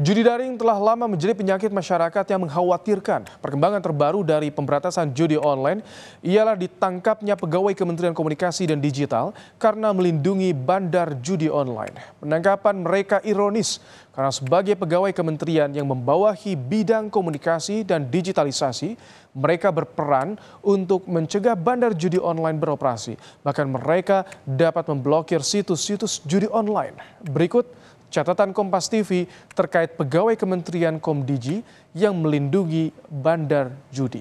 Judi daring telah lama menjadi penyakit masyarakat yang mengkhawatirkan. Perkembangan terbaru dari pemberantasan judi online ialah ditangkapnya pegawai Kementerian Komunikasi dan Digital karena melindungi bandar judi online. Penangkapan mereka ironis karena sebagai pegawai kementerian yang membawahi bidang komunikasi dan digitalisasi, mereka berperan untuk mencegah bandar judi online beroperasi. Bahkan mereka dapat memblokir situs-situs judi online. Berikut catatan Kompas TV terkait pegawai Kementerian Komdigi yang melindungi bandar judi.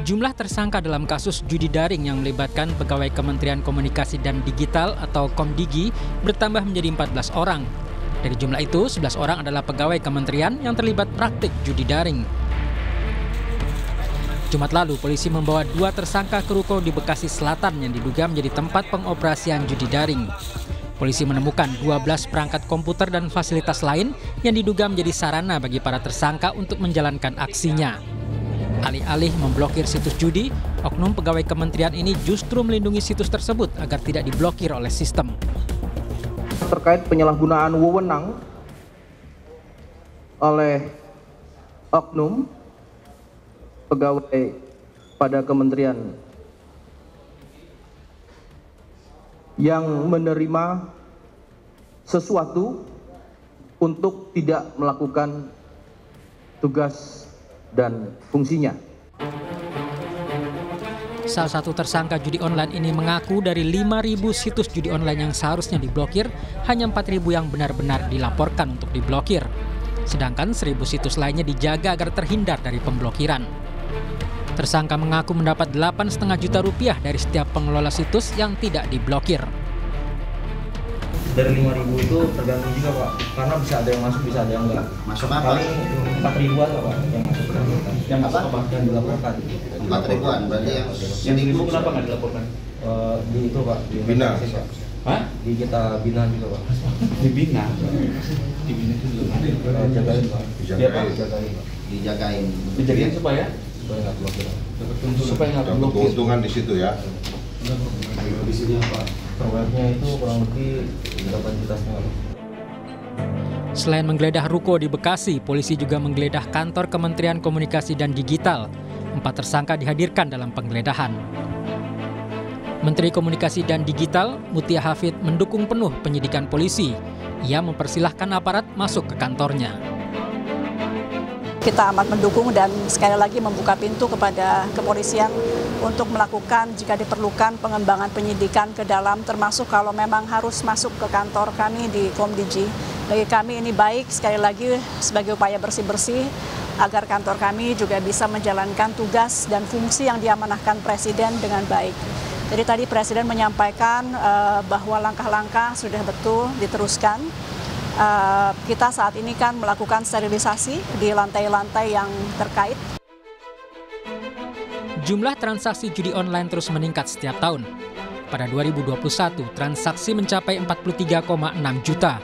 Jumlah tersangka dalam kasus judi daring yang melibatkan pegawai Kementerian Komunikasi dan Digital atau Komdigi bertambah menjadi 14 orang. Dari jumlah itu, 11 orang adalah pegawai kementerian yang terlibat praktik judi daring. Jumat lalu, polisi membawa 2 tersangka ke ruko di Bekasi Selatan yang diduga menjadi tempat pengoperasian judi daring. Polisi menemukan 12 perangkat komputer dan fasilitas lain yang diduga menjadi sarana bagi para tersangka untuk menjalankan aksinya. Alih-alih memblokir situs judi, oknum pegawai kementerian ini justru melindungi situs tersebut agar tidak diblokir oleh sistem. Terkait penyalahgunaan wewenang oleh oknum pegawai pada kementerian yang menerima sesuatu untuk tidak melakukan tugas dan fungsinya. Salah satu tersangka judi online ini mengaku dari 5.000 situs judi online yang seharusnya diblokir, hanya 4.000 yang benar-benar dilaporkan untuk diblokir. Sedangkan 1.000 situs lainnya dijaga agar terhindar dari pemblokiran. Tersangka mengaku mendapat 8,5 juta rupiah dari setiap pengelola situs yang tidak diblokir. Dari 5.000 itu tergantung juga Pak, karena bisa ada yang masuk, bisa ada yang enggak. Masuk apa? Paling 4.000-an Pak yang masuk. Yang masuk apa? Yang dilaporkan. 4.000-an, berarti yang itu kenapa nggak dilaporkan? Di itu Pak, di Bina. Hah? Di kita Bina juga Pak. Di Bina itu Jagain Pak. Iya Pak, jagain Pak. dijagain Supaya nggak blokir. supaya nggak keuntungan di situ ya. Di sini Pak, proyeknya itu kurang lebih 8,5 juta. Selain menggeledah ruko di Bekasi, polisi juga menggeledah kantor Kementerian Komunikasi dan Digital. 4 tersangka dihadirkan dalam penggeledahan. Menteri Komunikasi dan Digital, Mutia Hafid, mendukung penuh penyidikan polisi. Ia mempersilahkan aparat masuk ke kantornya. Kita amat mendukung dan sekali lagi membuka pintu kepada kepolisian untuk melakukan jika diperlukan pengembangan penyidikan ke dalam, termasuk kalau memang harus masuk ke kantor kami di Komdigi. Bagi kami ini baik, sekali lagi sebagai upaya bersih-bersih agar kantor kami juga bisa menjalankan tugas dan fungsi yang diamanahkan Presiden dengan baik. Jadi tadi Presiden menyampaikan bahwa langkah-langkah sudah betul diteruskan. Kita saat ini kan melakukan sterilisasi di lantai-lantai yang terkait. Jumlah transaksi judi online terus meningkat setiap tahun. Pada 2021, transaksi mencapai 43,6 juta.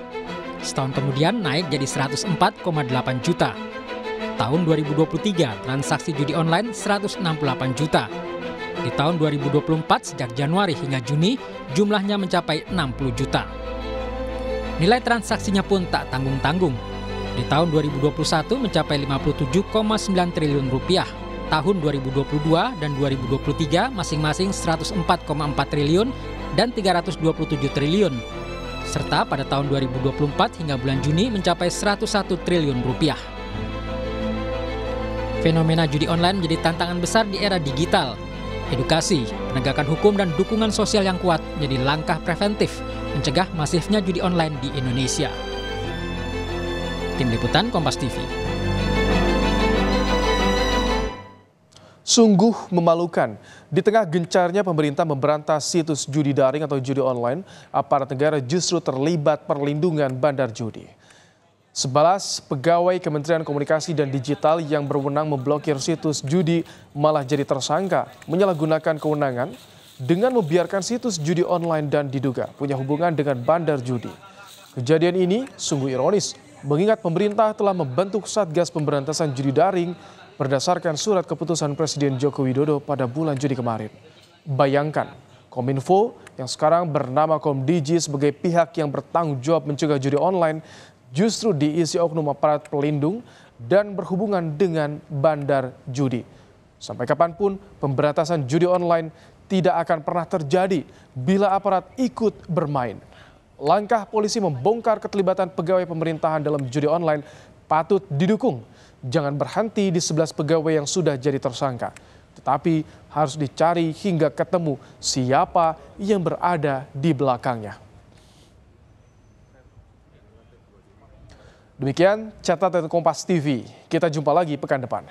Setahun kemudian naik jadi 104,8 juta. Tahun 2023, transaksi judi online 168 juta. Di tahun 2024, sejak Januari hingga Juni, jumlahnya mencapai 60 juta. Nilai transaksinya pun tak tanggung-tanggung. Di tahun 2021 mencapai 57,9 triliun rupiah. Tahun 2022 dan 2023 masing-masing 104,4 triliun dan 327 triliun. Serta pada tahun 2024 hingga bulan Juni mencapai 101 triliun rupiah. Fenomena judi online menjadi tantangan besar di era digital. Edukasi, penegakan hukum dan dukungan sosial yang kuat menjadi langkah preventif mencegah masifnya judi online di Indonesia. Tim Liputan Kompas TV. Sungguh memalukan, di tengah gencarnya pemerintah memberantas situs judi daring atau judi online, aparat negara justru terlibat perlindungan bandar judi. 11 pegawai Kementerian Komunikasi dan Digital yang berwenang memblokir situs judi malah jadi tersangka menyalahgunakan kewenangan dengan membiarkan situs judi online dan diduga punya hubungan dengan bandar judi. Kejadian ini sungguh ironis mengingat pemerintah telah membentuk Satgas Pemberantasan Judi Daring berdasarkan surat keputusan Presiden Joko Widodo pada bulan Juni kemarin. Bayangkan, Kominfo yang sekarang bernama Komdiji sebagai pihak yang bertanggung jawab mencegah judi online justru diisi oknum aparat pelindung dan berhubungan dengan bandar judi. Sampai kapanpun pemberantasan judi online tidak akan pernah terjadi bila aparat ikut bermain. Langkah polisi membongkar keterlibatan pegawai pemerintahan dalam judi online patut didukung. Jangan berhenti di 11 pegawai yang sudah jadi tersangka, tetapi harus dicari hingga ketemu siapa yang berada di belakangnya. Demikian catatan Kompas TV. Kita jumpa lagi pekan depan.